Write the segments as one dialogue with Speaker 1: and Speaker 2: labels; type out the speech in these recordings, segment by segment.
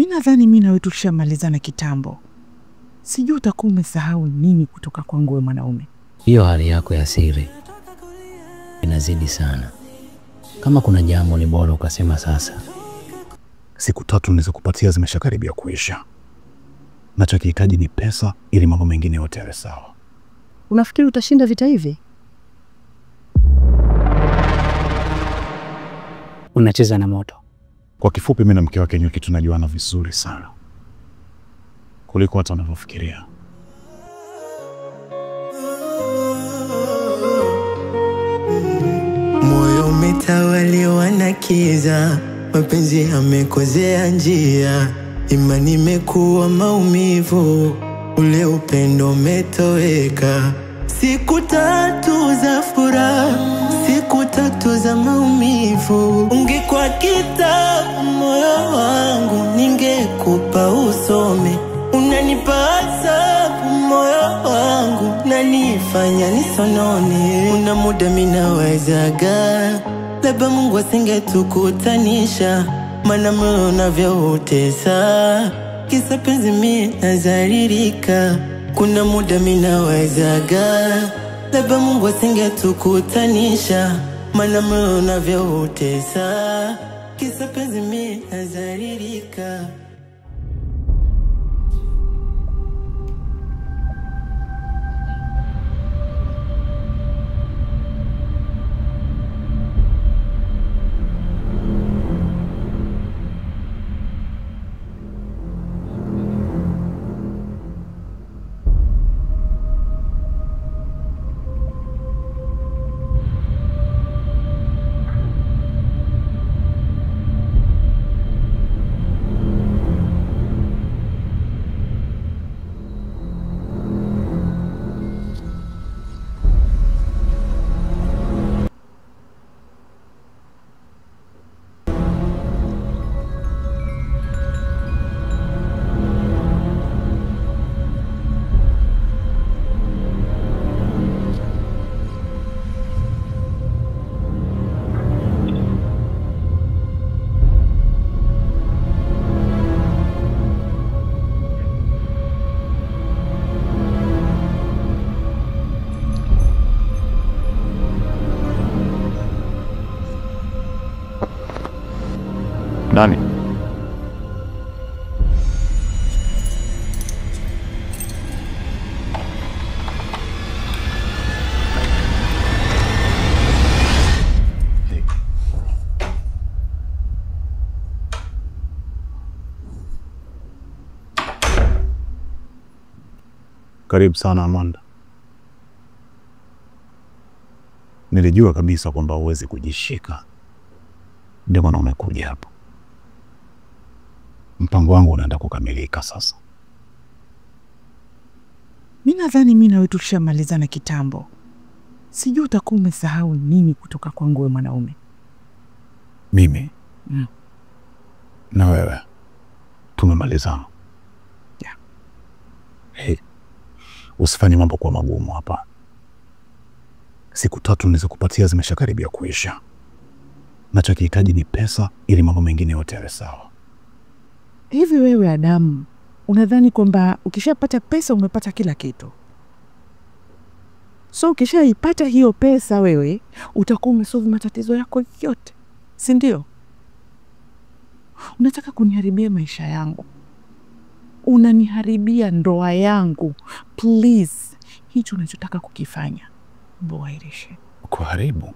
Speaker 1: Mimi nadhani mimi na wewe tushamalizana kitambo. Sijui utakuwa umesahau nini kutoka kwangu wewe mwanaume.
Speaker 2: Hiyo hali yako ya siri inazidi sana. Kama kuna jambo ni bora ukasema sasa.
Speaker 3: Siku 3 nilizokupatia zimeshakaribia kuisha. Nachokihitaji ni pesa ili mambo mengine yote yawe sawa.
Speaker 4: Unafikiri utashinda vita hivi?
Speaker 2: Unacheza na moto.
Speaker 3: Kwa kifupi mimi na mke wake Nyuki tunajuana vizuri sana kuliko watu wanavyofikiria.
Speaker 5: Moyo umetawaliwa na kiza, mapenzi yamekozea njia, imani imekuwa maumivu, ule upendo umetoweka. Siku 3 za furaha, siku 3 za maumivu. Ungekuwa kitabu moyo wangu, ningekupa usome. Unanipa adhabu moyo wangu, nanifanya nisonone. Una muda mimi nawezaga, labda Mungu asingetukutanisha, maana moyo unavyoutesa, kisa penzi mimi nazaririka. Kuna muda mimi nawezaga, labda Mungu asingetukutanisha, maana moyo unavyoutesa, kisa penzi mimi nazaririka.
Speaker 3: Nani? Karibu sana Amanda. Nilijua kabisa kwamba huwezi kujishika, ndio maana umekuja hapa. Mpango wangu unaenda kukamilika sasa.
Speaker 1: Mimi nadhani mimi na wewe tushamalizana kitambo. Sijui utakuwa umesahau nini kutoka kwangu wewe mwanaume.
Speaker 3: Mimi na wewe tumemalizana.
Speaker 1: Yeah.
Speaker 3: Hey, usifanye mambo kwa magumu hapa. Siku 3 nilizokupatia zimeshakaribia kuisha. Nachokihitaji ni pesa ili mambo mengine yote yawe sawa.
Speaker 1: Hivi wewe Adamu, unadhani kwamba ukishapata pesa umepata kila kitu? So ukishaipata hiyo pesa wewe utakuwa umesolve matatizo yako yote, si ndio? Unataka kuniharibia maisha yangu. Unaniharibia ndoa yangu. Please, hicho unachotaka kukifanya mbowairishe.
Speaker 3: Kuharibu?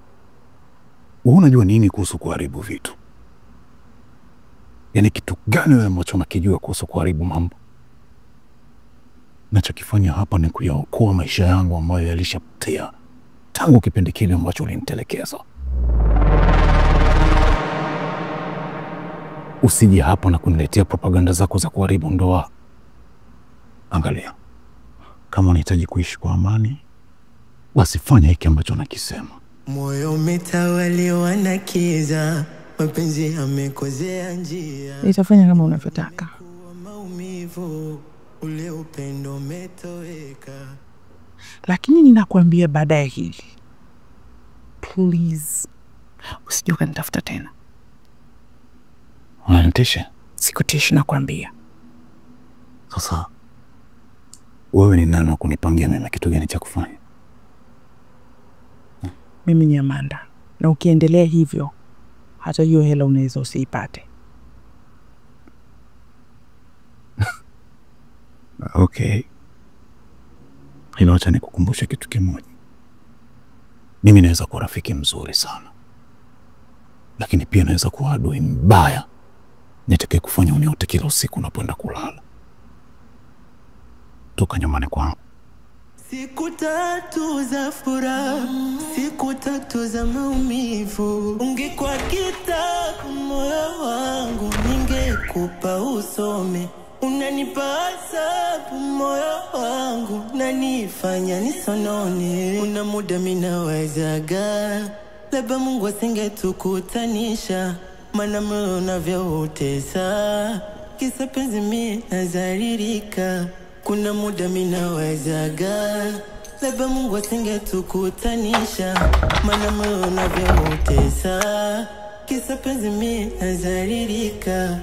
Speaker 3: Wewe unajua nini kuhusu kuharibu vitu? Yaani kitu gani wewe ambacho unakijua kuhusu kuharibu mambo? Nachokifanya hapa ni kuyaokoa maisha yangu ambayo yalishapotea tangu kipindi kile ambacho ulinitelekeza. Usije hapa na kuniletea propaganda zako za kuharibu ndoa. Angalia, kama unahitaji kuishi kwa amani, basi fanya hiki ambacho nakisema.
Speaker 5: Moyo umetawaliwa na kiza, mapenzi yamekozea njia.
Speaker 1: Nitafanya kama unavyotaka.
Speaker 5: Maumivu, ule upendo umetoweka.
Speaker 1: Lakini ninakuambia baada ya hili, please, usije ukanitafuta tena.
Speaker 3: Unanitisha?
Speaker 1: Sikutishi nakwambia.
Speaker 3: Sasa wewe ni nani wa kunipangia mimi kitu gani cha kufanya?
Speaker 1: Mimi ni Amanda, na ukiendelea hivyo hata hiyo hela unaweza usiipate.
Speaker 3: Okay. Acha nikukumbushe kitu kimoja. Mimi naweza kuwa rafiki mzuri sana, lakini pia naweza kuwa adui mbaya nitakaye kufanya uniote kila usiku unapoenda kulala. Toka nyumbani kwangu.
Speaker 5: Siku 3 za furaha, siku 3 za maumivu. Ungekuwa kitabu moyo wangu, ningekupa usome. Unanipa sababu moyo wangu, nanifanya nisonone. Una muda mimi nawezaga, labda Mungu asingetukutanisha, maana moyo unavyoutesa, kisa penzi mimi nazaririka. Kuna muda mimi nawezaga, labda Mungu asingetukutanisha, maana moyo unavyoutesa, kisa penzi mimi nazaririka.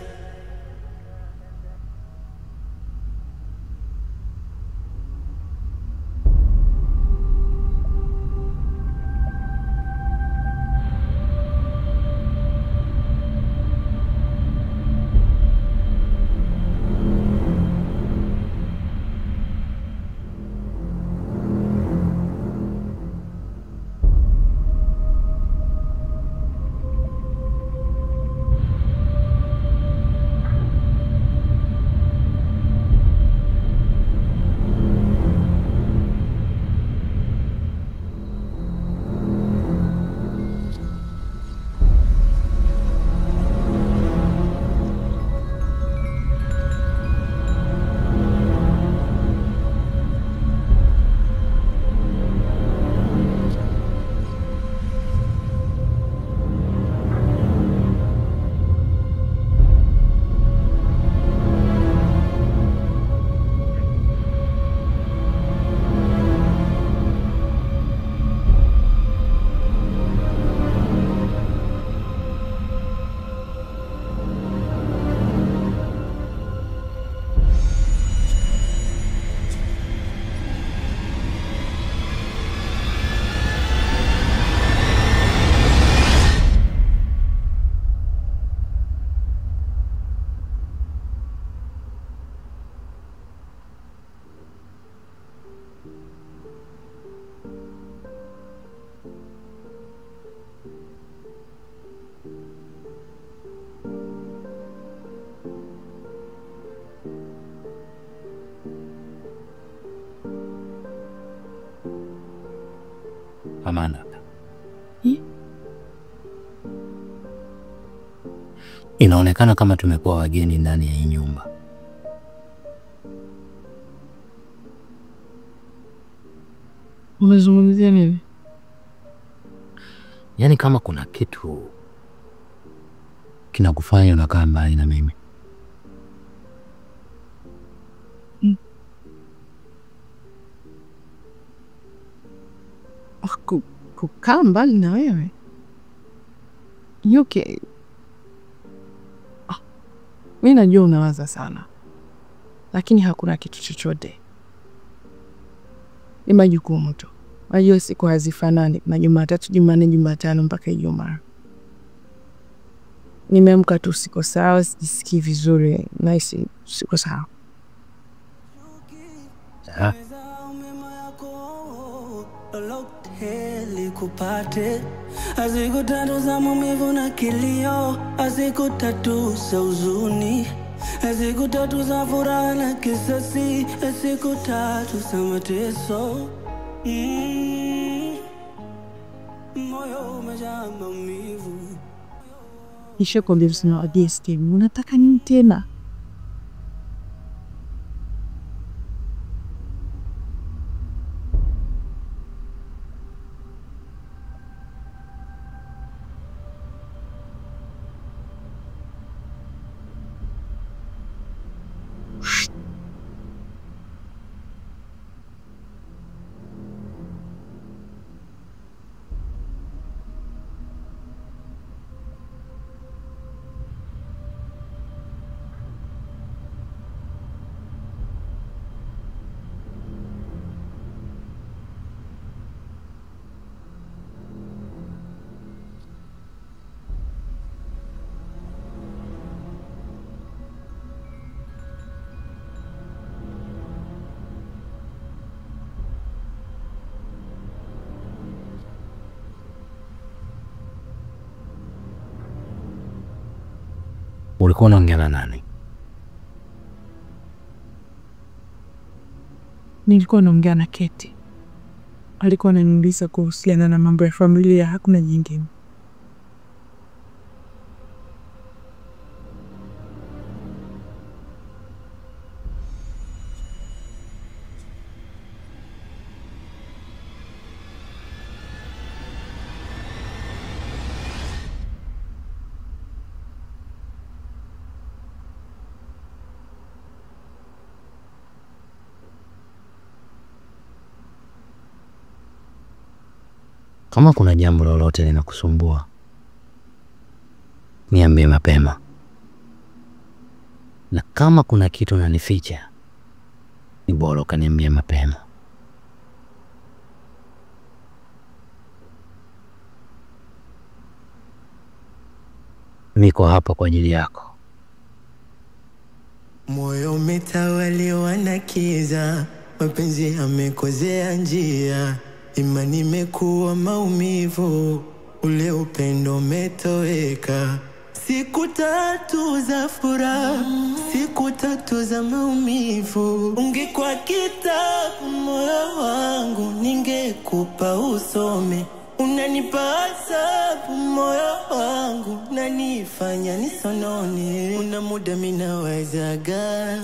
Speaker 2: Amanda. Inaonekana kama tumekuwa wageni ndani ya hii nyumba.
Speaker 4: Umezungumzia nini?
Speaker 2: Yaani kama kuna kitu kinakufanya unakaa mbali na mimi.
Speaker 4: Kukaa mbali na wewe? Okay. Mimi najua unawaza sana, lakini hakuna kitu chochote. Ni majukumu tu. Najua siku hazifanani, na Jumatatu, Jumanne, Jumatano mpaka Ijumaa. Nimeamka tu siko sawa, sijisikii vizuri, na siko sawa.
Speaker 5: Heli kupate asiku 3 za maumivu na kilio, asiku 3 za huzuni, asiku 3 za furaha na kisasi, asiku 3 za mateso. Moyo umejaa maumivu.
Speaker 4: Nisha kwambia usina DSTV, unataka nini tena?
Speaker 2: Ulikuwa unaongea na nani?
Speaker 1: Nilikuwa naongea na Keti. Alikuwa ananiuliza kuhusiana na mambo ya familia, hakuna nyingine.
Speaker 2: Kama kuna jambo lolote linakusumbua, niambie mapema. Na kama kuna kitu unanificha, ni bora ukaniambia mapema. Niko hapa kwa ajili yako.
Speaker 5: Moyo umetawaliwa na kiza, mapenzi yamekozea njia, imani imekuwa maumivu, ule upendo umetoweka. Siku 3 za furaha, siku 3 za maumivu. Ungekuwa kitabu moyo wangu, ningekupa usome. Unanipa asabu moyo wangu, nanifanya nisonone. Una muda minawezaga,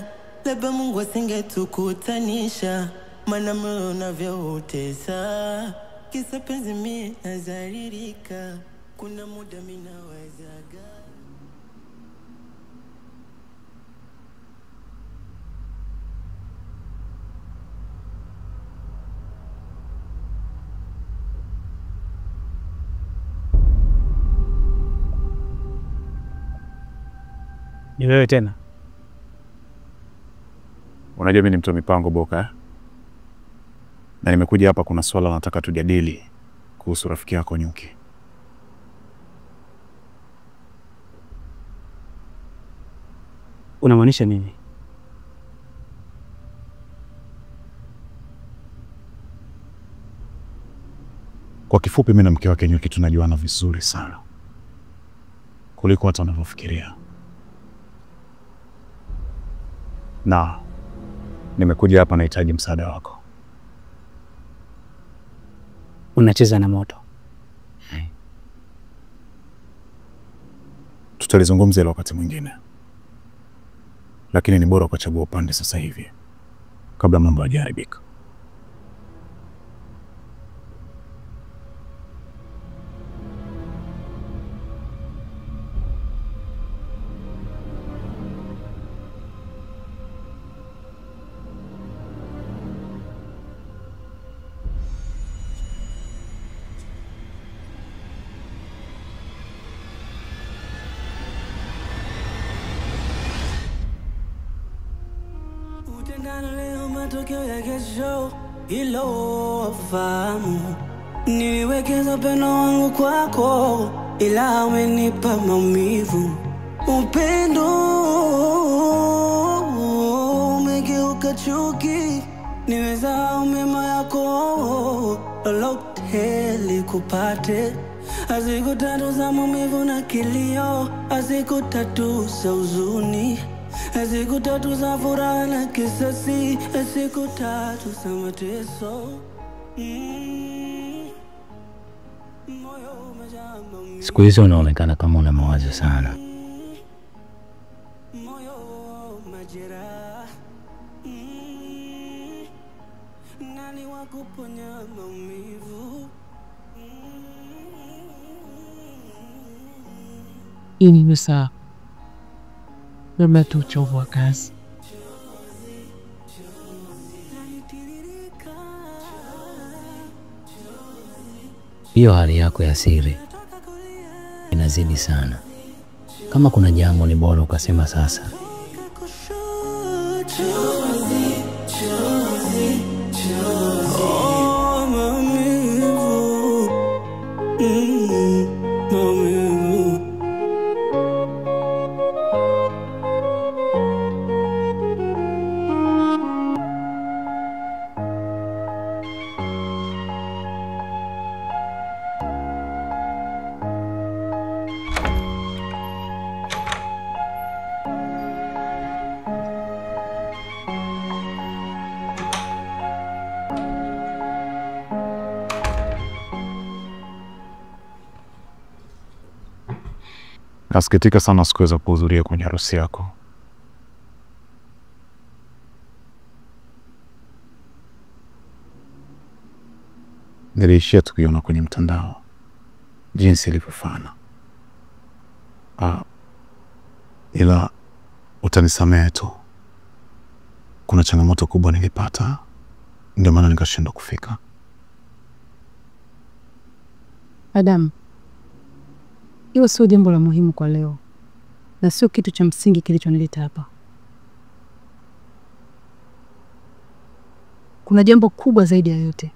Speaker 5: labda Mungu asingetukutanisha, maana moyo unavyoutesa, kisa penzi mimi nazaririka. Kuna muda minawezaga.
Speaker 3: Ni wewe tena? Unajua mimi ni mtu wa mipango Boka, na nimekuja hapa, kuna swala nataka tujadili kuhusu rafiki yako Nyuki.
Speaker 6: Unamaanisha nini?
Speaker 3: Kwa kifupi, mimi na mke wake Nyuki tunajuana vizuri sana kuliko hata wanavyofikiria, na nimekuja hapa nahitaji msaada wako.
Speaker 6: Unacheza na moto.
Speaker 3: Tutalizungumza ile wakati mwingine, lakini ni bora ukachagua upande sasa hivi kabla mambo hayajaribika.
Speaker 5: Leo matokeo ya kesho ilo fahamu. Niliwekeza upendo wangu kwako, ila umenipa maumivu. Upendo umegeuka chuki, niweza mema yako lolote likupate. Siku 3 za maumivu na kilio, siku 3 za huzuni, siku 3 za furaha na kisasi, siku 3 za mateso.
Speaker 2: Siku hizo unaonekana kama una mawazo sana.
Speaker 5: Moyo majeraha, nani wa kuponya maumivu?
Speaker 1: Ini nusa labda tu uchovu wa kazi.
Speaker 2: Hiyo hali yako ya siri inazidi sana. Kama kuna jambo ni bora ukasema sasa.
Speaker 3: Nasikitika sana sikuweza kuhudhuria kwenye harusi yako. Niliishia tukiona kwenye mtandao jinsi ilivyofana. Ila utanisamehe tu, kuna changamoto kubwa nilipata, ndio maana nikashindwa kufika.
Speaker 7: Adam, hiyo sio jambo la muhimu kwa leo, na sio kitu cha msingi kilichonileta hapa. Kuna jambo kubwa zaidi ya yote.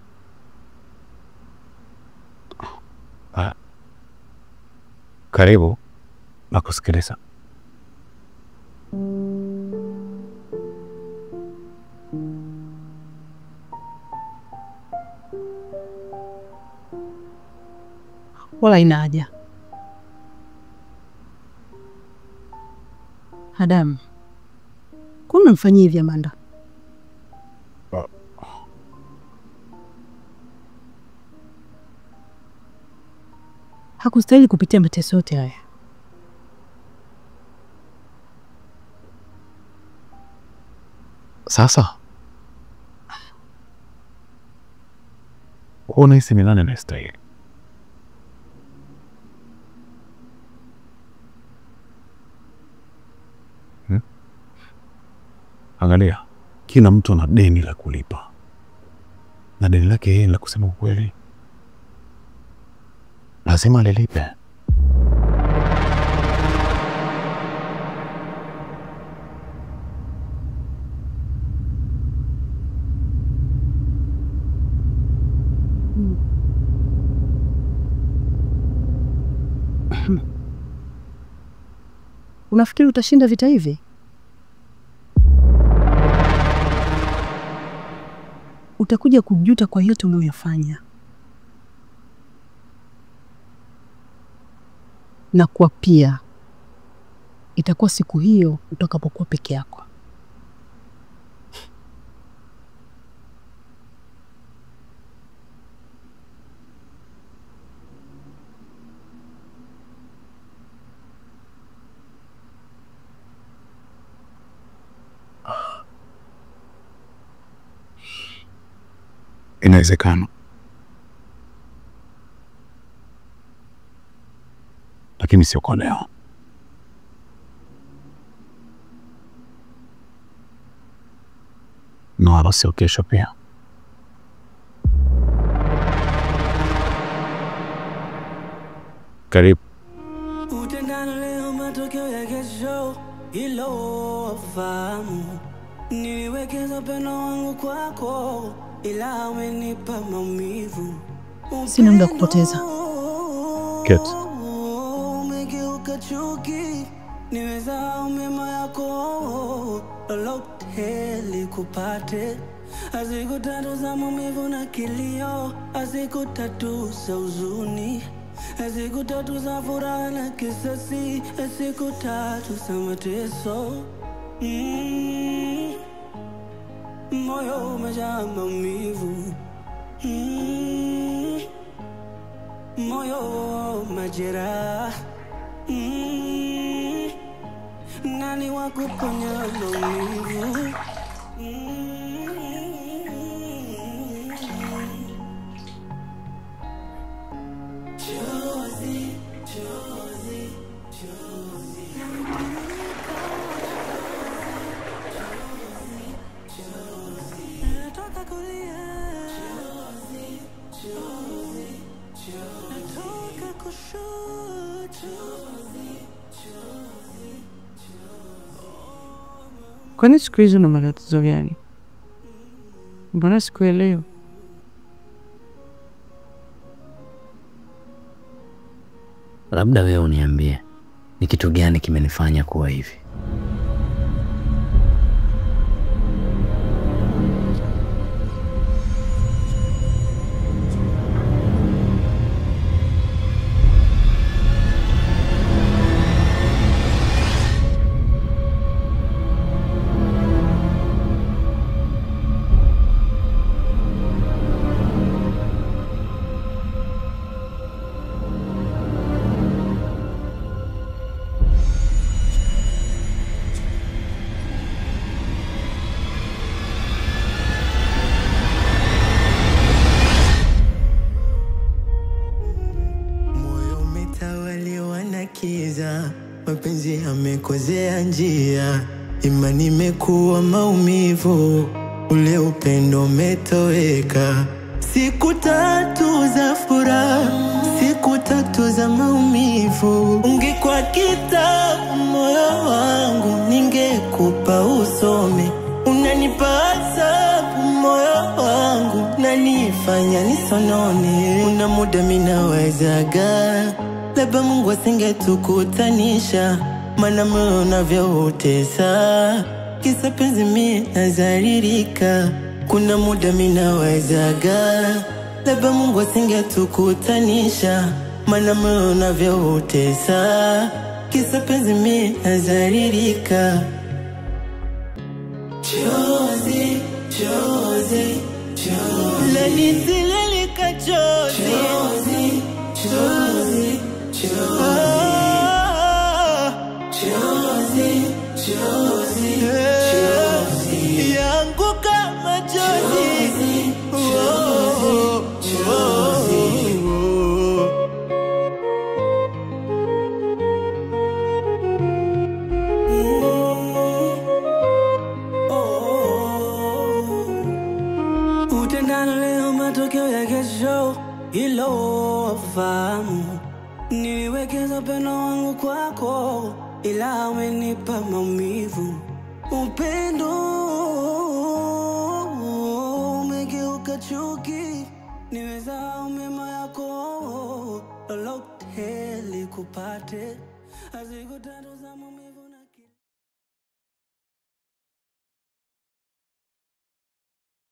Speaker 3: Karibu, nakusikiliza.
Speaker 7: Wala ina haja. Adam, kuna mfanyia hivi Amanda? Hakustahili kupitia mateso yote haya.
Speaker 3: Sasa unahisi ni nani anastahili? Angalia, kila mtu ana deni la kulipa, na deni lake yeye la kusema ukweli lazima alilipe.
Speaker 7: Unafikiri utashinda vita hivi? Utakuja kujuta kwa yote unayofanya. Na kwa pia itakuwa siku hiyo utakapokuwa peke yako.
Speaker 3: Inawezekana, lakini sio kwa leo. Na wala sio kesho pia. Karibu.
Speaker 5: Utengano leo, matokeo ya kesho, hilo fahamu. Niliwekeza pendo wangu kwako, ila umenipa maumivu.
Speaker 7: Sina muda kupoteza.
Speaker 3: Kate.
Speaker 5: Umegeuka chuki, nimesahau mema yako, lolote likupate. Siku tatu za maumivu na kilio, siku tatu za huzuni, siku tatu za furaha na kisasi, siku tatu za mateso. Moyo umejaa maumivu, moyo majeraha. Nani wa kuponya maumivu? Chozi, chozi, chozi. Natoka kulia, natoka kushoto.
Speaker 4: Kwani siku hizi una matatizo gani? Mbona sikuelewi?
Speaker 2: Labda wewe uniambie ni kitu gani kimenifanya kuwa hivi.
Speaker 5: nalia, mapenzi yamekozea njia, imani imekuwa maumivu, ule upendo umetoweka. Siku 3 za furaha, siku 3 za maumivu. Ungekuwa kitabu moyo wangu, ningekupa usome. Unanipa adhabu moyo wangu, nanifanya nisonone. Una muda minawezaga, labda Mungu asingetukutanisha, maana moyo unavyoutesa, kisa penzi mimi nazaririka. Kuna muda minawezaga, labda Mungu asingetukutanisha, maana moyo unavyoutesa, kisa penzi mimi nazaririka. Chozi, chozi, chozi, lanitiririka chozi, chozi, chozi, chozi, chozi, chozi, chozi, yangu kama chozi, chozi, chozi. Utengano leo, matokeo ya kesho, hilo fahamu. Niliwekeza upendo wangu kwako, ila umenipa maumivu. Upendo umegeuka chuki, nimesahau mema yako, lolote likupate, siku 3 za maumivu.